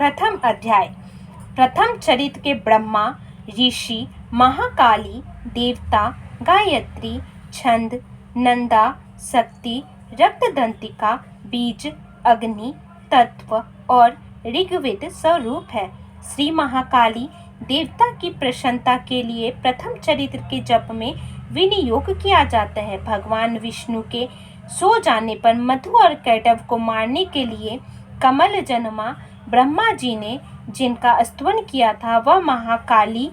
प्रथम अध्याय। प्रथम चरित्र के ब्रह्मा, ऋषि, महाकाली, देवता, गायत्री, छंद, नंदा, शक्ति, रक्तदंतिका, बीज, अग्नि, तत्व और ऋग्वेद स्वरूप है। श्री महाकाली देवता की प्रसन्नता के लिए प्रथम चरित्र के जप में विनियोग किया जाता है। भगवान विष्णु के सो जाने पर मधु और कैटव को मारने के लिए कमल जन्मा ब्रह्मा जी ने जिनका स्तवन किया था, वह महाकाली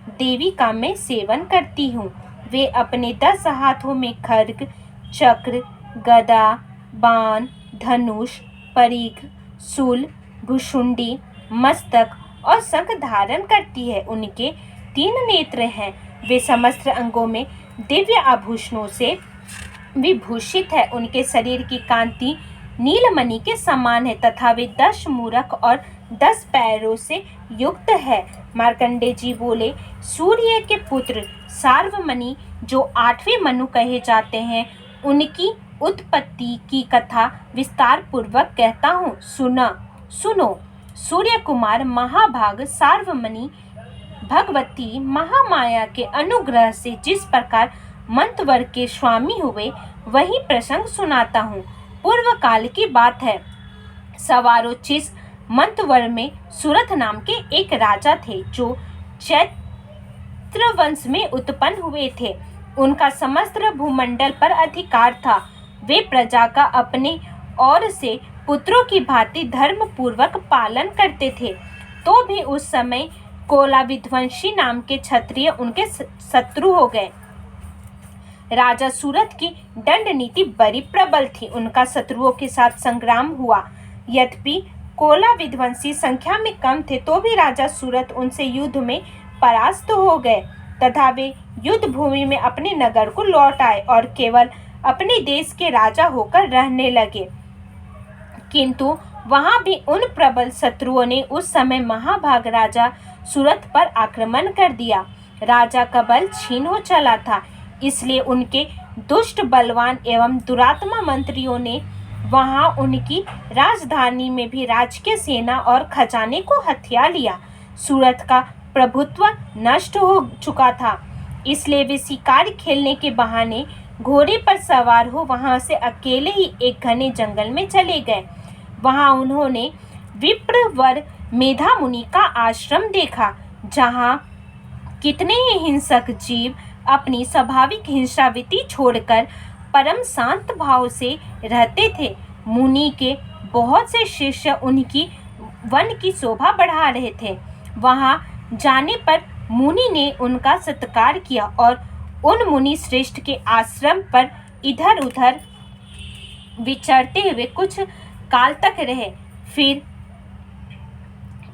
देवी का मैं सेवन करती हूँ। वे अपने 10 हाथों में खड्ग, चक्र, गदा, बाण, धनुष, परिघ, शूल, भुशुंडी, मस्तक और शंख धारण करती है। उनके 3 नेत्र हैं। वे समस्त अंगों में दिव्य आभूषणों से विभूषित है। उनके शरीर की कांति नीलमणि के समान है तथा वे 10 मूरख और 10 पैरों से युक्त है। मार्कंडेय जी बोले, सूर्य के पुत्र सार्वमणि जो 8वें मनु कहे जाते हैं, उनकी उत्पत्ति की कथा विस्तार पूर्वक कहता हूँ, सुनो। सूर्य कुमार महाभाग सार्वमणि भगवती महामाया के अनुग्रह से जिस प्रकार मंतवर के स्वामी हुए, वही प्रसंग सुनाता हूँ। पूर्व काल की बात है। सवारोचिस मंतवर में सूरथ नाम के एक राजा थे जो चैत्र वंश में उत्पन्न हुए थे। उनका समस्त भूमंडल पर अधिकार था। वे प्रजा का अपने ओर से पुत्रों की भांति धर्म पूर्वक पालन करते थे। तो भी उस समय कोला विध्वंसी नाम के क्षत्रिय उनके शत्रु हो गए। राजा सूरथ की दंड नीति बड़ी प्रबल थी। उनका शत्रुओं के साथ संग्राम हुआ। यद्यपि कोला विध्वंसी संख्या में कम थे, तो भी राजा सूरथ उनसे युद्ध में परास्त हो गए तथा वे युद्ध भूमि में अपने नगर को लौट आए और केवल अपने देश के राजा होकर रहने लगे। किंतु वहां भी उन प्रबल शत्रुओं ने उस समय महाभाग राजा सूरथ पर आक्रमण कर दिया। राजा का बल क्षीण हो चला था, इसलिए उनके दुष्ट, बलवान एवं दुरात्मा मंत्रियों ने वहां उनकी राजधानी में भी राजकीय सेना और खजाने को हथिया लिया। सूरत का प्रभुत्व नष्ट हो चुका था, इसलिए वे शिकार खेलने के बहाने घोड़े पर सवार हो वहां से अकेले ही एक घने जंगल में चले गए। वहां उन्होंने विप्रवर मेधा मुनि का आश्रम देखा, जहां कितने ही हिंसक जीव अपनी स्वाभाविक हिंसावृत्ति छोड़कर परम शांत भाव से रहते थे। मुनि के बहुत से शिष्य उनकी वन की शोभा बढ़ा रहे थे। वहां जाने पर मुनि ने उनका सत्कार किया और उन मुनि श्रेष्ठ के आश्रम पर इधर उधर विचरते हुए कुछ काल तक रहे। फिर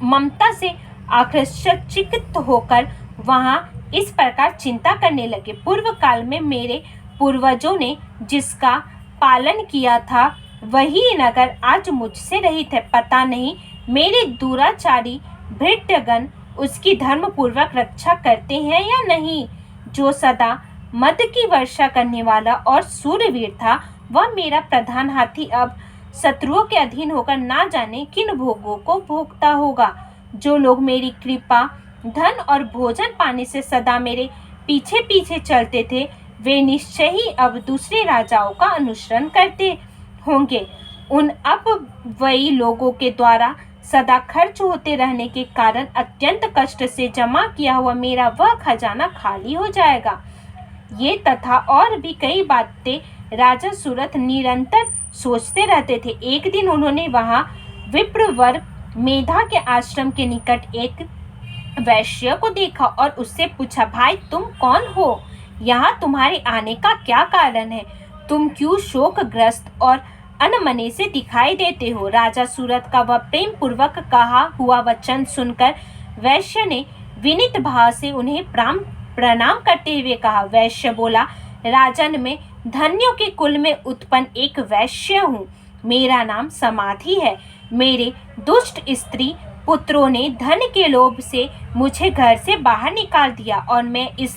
ममता से आकर्षित होकर वहां इस प्रकार चिंता करने लगे, पूर्व काल में मेरे पूर्वजों ने जिसका पालन किया था, वही नगर आज मुझसे रहित है। पता नहीं मेरे दुराचारी भृत्यगण उसकी धर्म पूर्वक रक्षा करते हैं या नहीं। जो सदा मद की वर्षा करने वाला और सूरवीर था, वह मेरा प्रधान हाथी अब शत्रुओं के अधीन होकर ना जाने किन भोगों को भोगता होगा। जो लोग मेरी कृपा, धन और भोजन पाने से सदा मेरे पीछे पीछे चलते थे, वे निश्चय ही अब दूसरे राजाओं का अनुसरण करते होंगे। उन अपव्ययी लोगों के द्वारा सदा खर्च होते रहने के कारण अत्यंत कष्ट से जमा किया हुआ मेरा वह खजाना खाली हो जाएगा। ये तथा और भी कई बातें राजा सूरथ निरंतर सोचते रहते थे। एक दिन उन्होंने वहां विप्रवर मेधा के आश्रम के निकट एक वैश्य को देखा और उससे पूछा, भाई तुम कौन हो? यहाँ तुम्हारे आने का क्या कारण है? तुम क्यों शोकग्रस्त और अनमने से दिखाई देते हो? राजा सूरथ का वह प्रेम पूर्वक कहा हुआ वचन सुनकर वैश्य ने विनीत भाव से उन्हें प्रणाम करते हुए कहा। वैश्य बोला, राजन, मैं धन्यों के कुल में उत्पन्न एक वैश्य हूँ। मेरा नाम समाधि है। मेरे दुष्ट स्त्री पुत्रों ने धन के लोभ से मुझे घर से बाहर निकाल दिया और मैं इस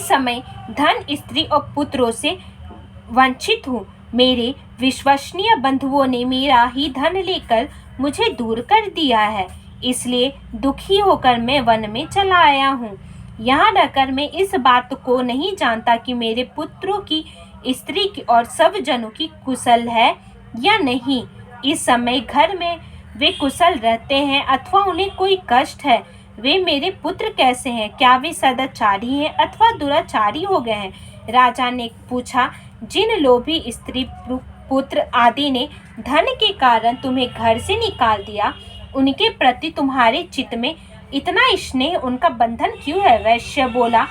समय धन, स्त्री और पुत्रों से वंचित हूँ। मेरे विश्वसनीय बंधुओं ने मेरा ही धन लेकर मुझे दूर कर दिया है, इसलिए दुखी होकर मैं वन में चला आया हूँ। यहाँ रहकर मैं इस बात को नहीं जानता कि मेरे पुत्रों की, स्त्री की और सब जनों की कुशल है या नहीं। इस समय घर में वे कुशल रहते हैं अथवा उन्हें कोई कष्ट है। वे मेरे पुत्र कैसे हैं? क्या वे सदाचारी हैं अथवा दुराचारी हो गए हैं? राजा ने पूछा, जिन लोभी स्त्री पुत्र आदि ने धन के कारण तुम्हें घर से निकाल दिया, उनके प्रति तुम्हारे चित्त में इतना स्नेह, उनका बंधन क्यों है? वैश्य बोला,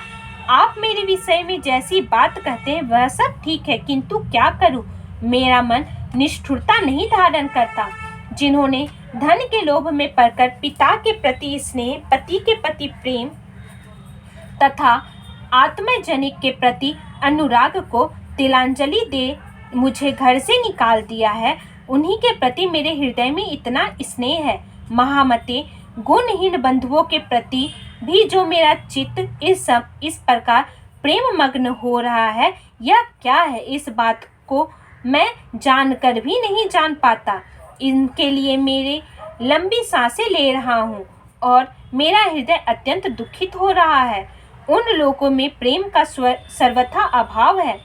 आप मेरे विषय में जैसी बात कहते हैं वह सब ठीक है, किंतु क्या करूं? मेरा मन निष्ठुरता नहीं धारण करता। जिन्होंने धन के लोभ में पड़कर पिता के प्रति स्नेह, पति के प्रति प्रेम तथा आत्मजनिक के प्रति अनुराग को तिलांजलि दे मुझे घर से निकाल दिया है, उन्हीं के प्रति मेरे हृदय में इतना स्नेह है। महामते, गुणहीन बंधुओं के प्रति भी जो मेरा चित्त इस प्रकार प्रेम मग्न हो रहा है, यह क्या है? इस बात को मैं जानकर भी नहीं जान पाता। इनके लिए मेरे लंबी सांसें ले रहा हूँ और मेरा हृदय अत्यंत दुखित हो रहा है। उन लोगों में प्रेम का सर्वथा अभाव है,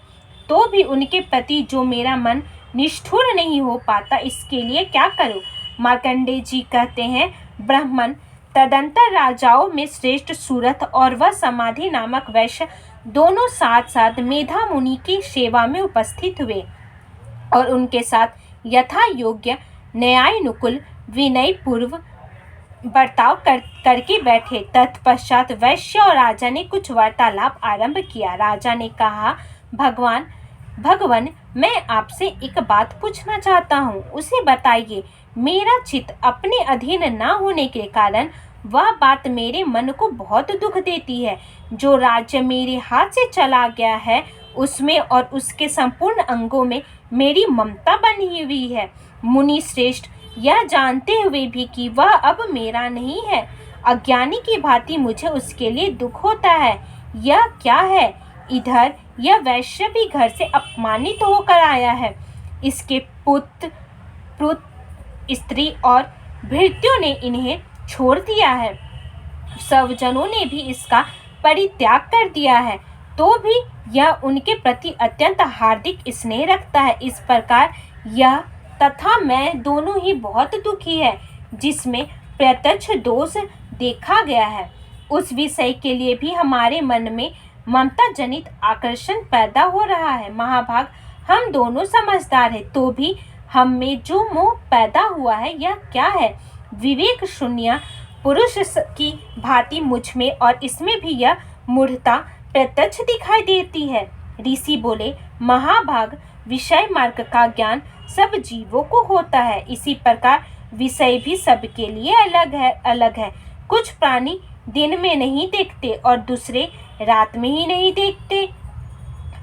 तो भी उनके प्रति जो मेरा मन निष्ठुर नहीं हो पाता, इसके लिए क्या करूं? मार्कंडेय जी कहते हैं, ब्राह्मण तदंतर राजाओं में श्रेष्ठ सूरथ और वह समाधि नामक वैश्य दोनों साथ साथ मेधा मुनि की सेवा में उपस्थित हुए और उनके साथ यथा योग्य न्यायानुकूल विनय पूर्व बर्ताव करके बैठे। तत्पश्चात वैश्य और राजा ने कुछ वार्तालाप आरंभ किया। राजा ने कहा, भगवान, मैं आपसे एक बात पूछना चाहता हूँ, उसे बताइए। मेरा चित्त अपने अधीन न होने के कारण वह बात मेरे मन को बहुत दुख देती है। जो राज्य मेरे हाथ से चला गया है, उसमें और उसके संपूर्ण अंगों में मेरी ममता बनी हुई है। मुनि श्रेष्ठ, यह जानते हुए भी कि वह अब मेरा नहीं है, अज्ञानी की भांति मुझे उसके लिए दुख होता है। यह क्या है? इधर यह वैश्य भी घर से अपमानित होकर आया है। इसके पुत्र, स्त्री और भृत्यों ने इन्हें छोड़ दिया है। सब जनों ने भी इसका परित्याग कर दिया है, तो भी यह उनके प्रति अत्यंत हार्दिक स्नेह रखता है। इस प्रकार यह तथा मैं दोनों ही बहुत दुखी है, जिसमें प्रत्यक्ष दोष देखा गया है। उस विषय के लिए भी हमारे मन में ममता जनित आकर्षण पैदा हो रहा है। महाभाग, हम दोनों समझदार हैं, तो भी हम में जो मोह पैदा हुआ है, यह क्या है? विवेक शून्य पुरुष की भांति मुझ में और इसमें भी यह मूढ़ता प्रत्यक्ष दिखाई देती है। ऋषि बोले, महाभाग, विषय मार्ग का ज्ञान सब जीवों को होता है, इसी प्रकार विषय भी सबके लिए अलग है। कुछ प्राणी दिन में नहीं देखते और दूसरे रात में ही नहीं देखते,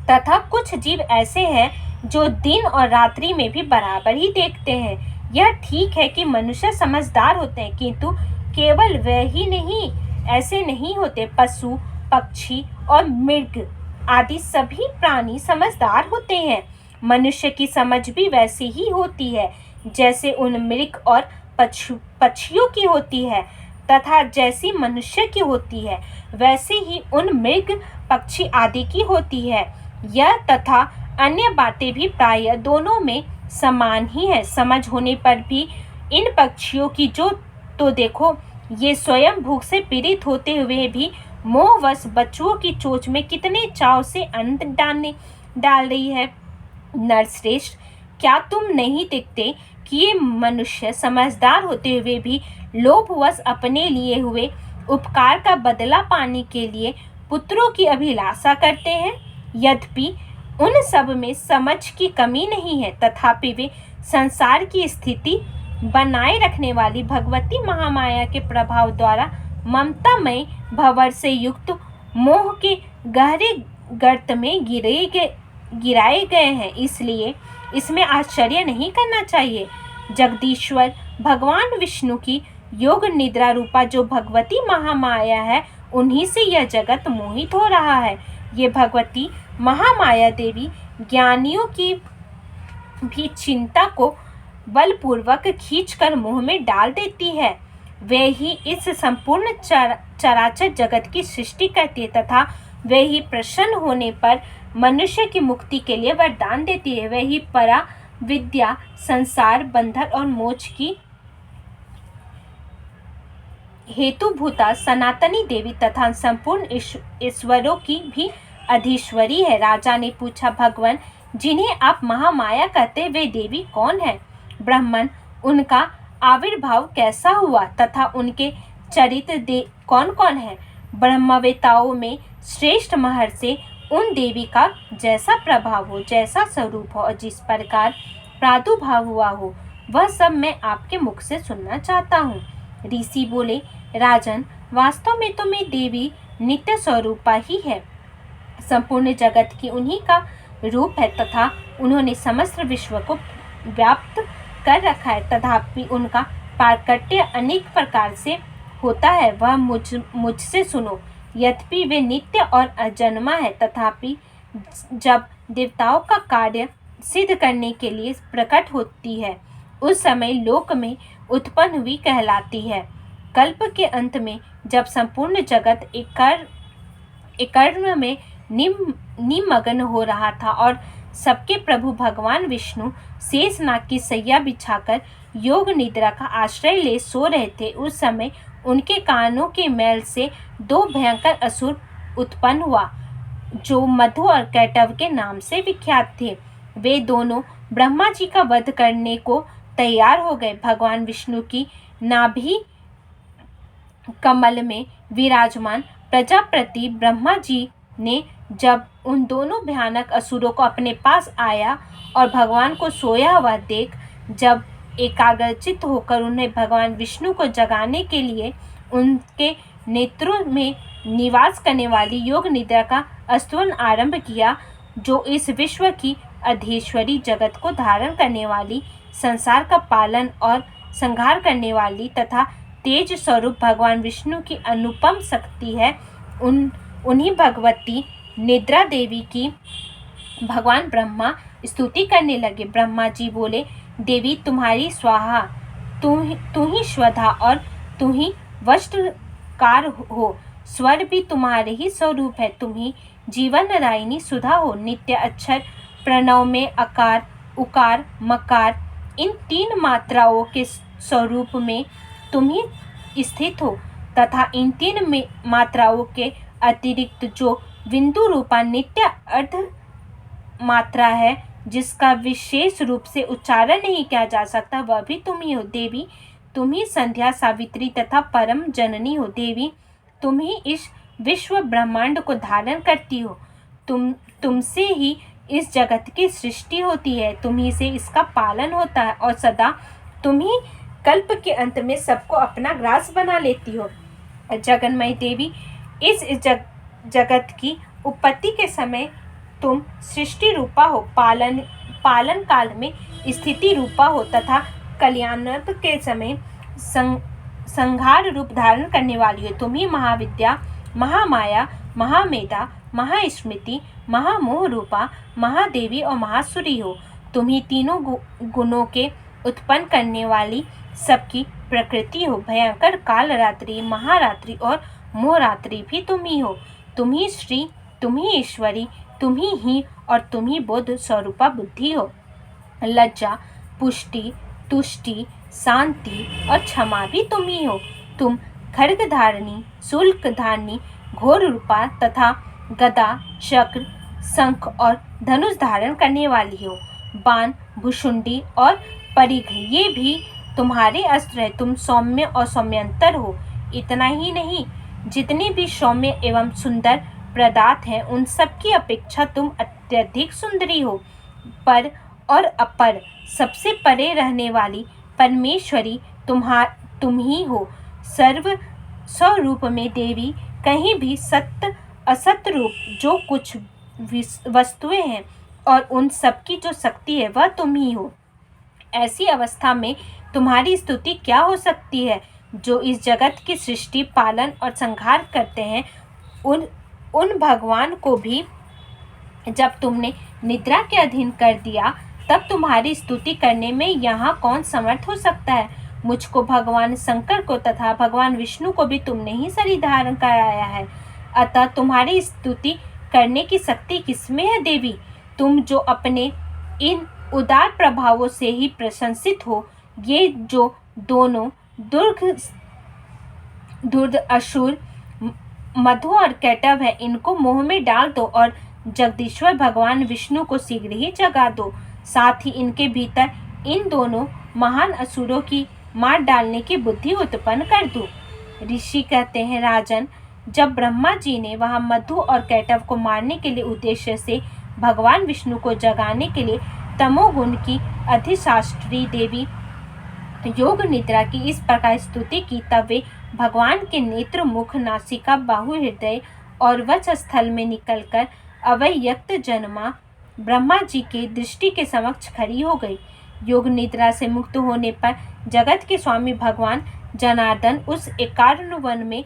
तथा कुछ जीव ऐसे हैं जो दिन और रात्रि में भी बराबर ही देखते हैं। यह ठीक है कि मनुष्य समझदार होते हैं, किंतु केवल वे ही नहीं, ऐसे नहीं होते। पशु, पक्षी और मृग आदि सभी प्राणी समझदार होते हैं। मनुष्य की समझ भी वैसी ही होती है जैसे उन मृग और पक्षियों की होती है, तथा जैसी मनुष्य की होती है वैसे ही उन मृग, पक्षी आदि की होती है। यह तथा अन्य बातें भी प्रायः दोनों में समान ही है। समझ होने पर भी इन पक्षियों की जो तो देखो, ये स्वयं भूख से पीड़ित होते हुए भी मोहवश बच्चों की चोंच में कितने चाव से अन्न डाल रही है। नरश्रेष्ठ, क्या तुम नहीं देखते कि ये मनुष्य समझदार होते हुए भी लोभवश अपने लिए हुए उपकार का बदला पाने के लिए पुत्रों की अभिलाषा करते हैं? यद्यपि उन सब में समझ की कमी नहीं है, तथापि वे संसार की स्थिति बनाए रखने वाली भगवती महामाया के प्रभाव द्वारा ममतामय भंवर से युक्त मोह के गहरे गर्त में गिराए गए हैं। इसलिए इसमें आश्चर्य नहीं करना चाहिए। जगदीश्वर भगवान विष्णु की योग निद्रा रूपा जो भगवती महामाया है, उन्हीं से यह जगत मोहित हो रहा है। ये भगवती महामाया देवी ज्ञानियों की भी चिंता को बलपूर्वक खींचकर मुंह में डाल देती है। वे ही इस संपूर्ण चराचर जगत की सृष्टि करती है तथा वे ही प्रसन्न होने पर मनुष्य की मुक्ति के लिए वरदान देती है। वे ही परा विद्या, संसार बंधन और मोक्ष की हेतुभूता सनातनी देवी तथा संपूर्ण ईश्वरों की भी अधीश्वरी है। राजा ने पूछा, भगवान, जिन्हें आप महामाया कहते वे देवी कौन है? ब्राह्मण, उनका आविर्भाव कैसा हुआ तथा उनके चरित्र कौन कौन है? ब्रह्मवेताओं में श्रेष्ठ महर्षि उन देवी का जैसा प्रभाव हो, जैसा स्वरूप हो और जिस प्रकार प्रादुर्भाव हुआ हो, वह सब मैं आपके मुख से सुनना चाहता हूँ। ऋषि बोले, राजन, वास्तव में तो मैं देवी नित्य स्वरूपा ही है। संपूर्ण जगत की उन्हीं का रूप है तथा उन्होंने समस्त विश्व को व्याप्त कर रखा है। तथापि उनका प्राकट्य अनेक प्रकार से होता है, वह मुझसे सुनो। यद्यपि वे नित्य और अजन्मा है, तथापि जब देवताओं का कार्य सिद्ध करने के लिए प्रकट होती है, उस समय लोक में उत्पन्न हुई कहलाती है। कल्प के अंत में जब संपूर्ण जगत एक कर्म में निमग्न हो रहा था और सबके प्रभु भगवान विष्णु शेषनाग की सैया बिछाकर योग निद्रा का आश्रय ले सो रहे थे, उस समय उनके कानों के मैल से दो भयंकर असुर उत्पन्न हुआ जो मधु और कैटव के नाम से विख्यात थे। वे दोनों ब्रह्मा जी का वध करने को तैयार हो गए। भगवान विष्णु की नाभि कमल में विराजमान प्रजापति ब्रह्मा जी ने जब उन दोनों भयानक असुरों को अपने पास आया और भगवान को सोया हुआ देख जब एकाग्रचित होकर उन्हें भगवान विष्णु को जगाने के लिए उनके नेत्रों में निवास करने वाली योग निद्रा का स्तवन आरंभ किया, जो इस विश्व की अधीश्वरी, जगत को धारण करने वाली, संसार का पालन और संहार करने वाली तथा तेज स्वरूप भगवान विष्णु की अनुपम शक्ति है, उन्हीं भगवती निद्रा देवी की भगवान ब्रह्मा स्तुति करने लगे। ब्रह्मा जी बोले, देवी तुम्हारी स्वाहा, तू ही स्वधा और तू ही वस्त्रकार हो। स्वर भी तुम्हारे ही स्वरूप है। तुम ही जीवन दायिनी सुधा हो। नित्य अक्षर प्रणव में अकार, उकार, मकार इन तीन मात्राओं के स्वरूप में तुम ही स्थित हो तथा इन तीन मात्राओं के अतिरिक्त जो बिंदु रूपा नित्य अर्ध मात्रा है, जिसका विशेष रूप से उच्चारण नहीं किया जा सकता, वह भी तुम ही हो। देवी, तुम ही संध्या, सावित्री तथा परम जननी हो। देवी, तुम ही इस विश्व ब्रह्मांड को धारण करती हो। तुमसे ही इस जगत की सृष्टि होती है, तुम ही से इसका पालन होता है और सदा तुम ही कल्प के अंत में सबको अपना ग्रास बना लेती हो। जगन्मयी देवी, इस जगत की उत्पत्ति के समय तुम सृष्टि रूपा हो, पालन काल में स्थिति रूपा हो तथा कल्याणार्थ के समय संहार रूप धारण करने वाली हो। तुम ही महाविद्या, महामाया, महामेधा, महास्मृति, महामोह रूपा, महादेवी और महासुरी हो। तुम ही तीनों गुणों के उत्पन्न करने वाली सबकी प्रकृति हो। भयंकर काल रात्रि, महारात्रि और मोहरात्रि भी तुम ही हो। तुम ही श्री, तुम ही ईश्वरी, तुम ही और तुम ही बुद्ध स्वरूपा बुद्धि हो। लज्जा, पुष्टि, तुष्टि, शांति और क्षमा भी तुम ही हो। तुम खड्ग धारणी, शुल्क धारणी, घोर रूपा तथा गदा, चक्र, शंख और धनुष धारण करने वाली हो। बाण, भुशुंडी और परिघ ये भी तुम्हारे अस्त्र है। तुम सौम्य और सौम्यंतर हो। इतना ही नहीं, जितने भी सौम्य एवं सुंदर पदार्थ हैं, उन सब की अपेक्षा तुम अत्यधिक सुंदरी हो। पर और अपर, सबसे परे रहने वाली परमेश्वरी तुम ही हो। सर्व स्वरूप में देवी, कहीं भी सत्य असत्य रूप जो कुछ वस्तुएं हैं और उन सब की जो शक्ति है, वह तुम ही हो। ऐसी अवस्था में तुम्हारी स्तुति क्या हो सकती है? जो इस जगत की सृष्टि, पालन और संहार करते हैं, उन भगवान को भी जब तुमने निद्रा के अधीन कर दिया, तब तुम्हारी स्तुति करने में यहाँ कौन समर्थ हो सकता है? मुझको, भगवान शंकर को तथा भगवान विष्णु को भी तुमने ही शरीर धारण कराया है, अतः तुम्हारी स्तुति करने की शक्ति किसमें है देवी? तुम जो अपने इन उदार प्रभावों से ही प्रशंसित हो, ये जो दोनों दुर्द असुर मधु और कैटव है, इनको मोह में डाल दो और जगदीश्वर भगवान विष्णु को शीघ्र ही जगा दो। साथ ही इनके भीतर इन दोनों महान असुरों की मार डालने की बुद्धि उत्पन्न कर दो। ऋषि कहते हैं, राजन, जब ब्रह्मा जी ने वहां मधु और कैटव को मारने के लिए उद्देश्य से भगवान विष्णु को जगाने के लिए तमोगुण की अधिशास्त्री देवी योग निद्रा की इस प्रकार स्तुति की, तब वे भगवान के नेत्र, मुख, नासिका, बाहु, हृदय और वक्ष स्थल में निकलकर अव्यक्त जन्मा ब्रह्मा जी के दृष्टि के समक्ष खड़ी हो गई। योग निद्रा से मुक्त होने पर जगत के स्वामी भगवान जनार्दन उस 51 वन में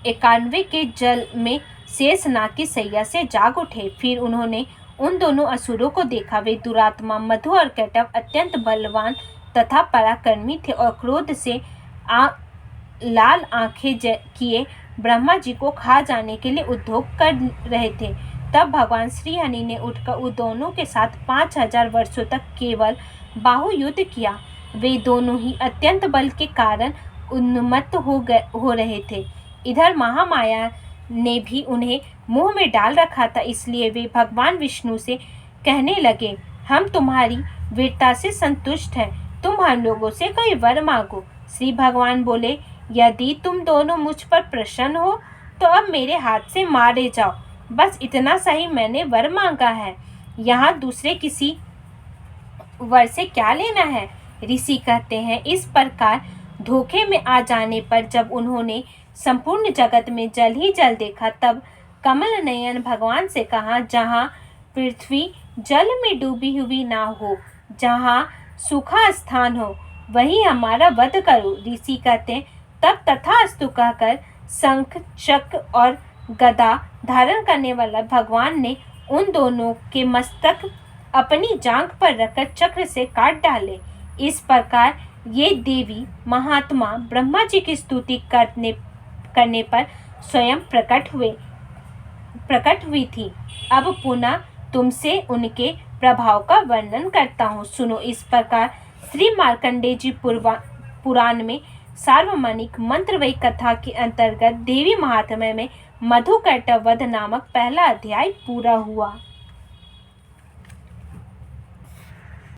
91 के जल में शेषनाग की सैया से जाग उठे। फिर उन्होंने उन दोनों असुरों को देखा। वे दुरात्मा मधु और कैटव अत्यंत बलवान तथा पराक्रमी थे और क्रोध से लाल आंखें किए ब्रह्मा जी को खा जाने के लिए उद्योग कर रहे थे। तब भगवान श्री हरि ने उठकर उन दोनों के साथ 5000 वर्षों तक केवल बाहु युद्ध किया। वे दोनों ही अत्यंत बल के कारण उन्मत्त हो रहे थे। इधर महामाया ने भी उन्हें मुंह में डाल रखा था, इसलिए वे भगवान विष्णु से कहने लगे, हम तुम्हारी वीरता से संतुष्ट हैं, तुम हम लोगों से कोई वर मांगो। श्री भगवान बोले, यदि तुम दोनों मुझ पर प्रसन्न हो तो अब मेरे हाथ से मारे जाओ, बस इतना सही मैंने वर मांगा है, यहाँ दूसरे किसी वर से क्या लेना है। ऋषि कहते हैं, इस प्रकार धोखे में आ जाने पर जब उन्होंने संपूर्ण जगत में जल ही जल देखा, तब कमल नयन भगवान से कहा, जहाँ पृथ्वी जल में डूबी हुई ना हो, जहाँ सूखा स्थान हो, वही हमारा वध करो। ऋषि कहते हैं, तब तथास्तु कहकर शंख, चक्र और गदा धारण करने वाला भगवान ने उन दोनों के मस्तक अपनी जांघ पर रखकर चक्र से काट डाले। इस प्रकार ये देवी महात्मा ब्रह्मा जी की स्तुति करने पर स्वयं प्रकट हुई थी। अब पुनः तुमसे उनके प्रभाव का वर्णन करता हूँ, सुनो। इस प्रकार श्री मार्कंडेय जी पुराण में सार्वमणिक मंत्रवयी कथा के अंतर्गत देवी महात्म्य में मधु कैटव वध नामक पहला अध्याय पूरा हुआ।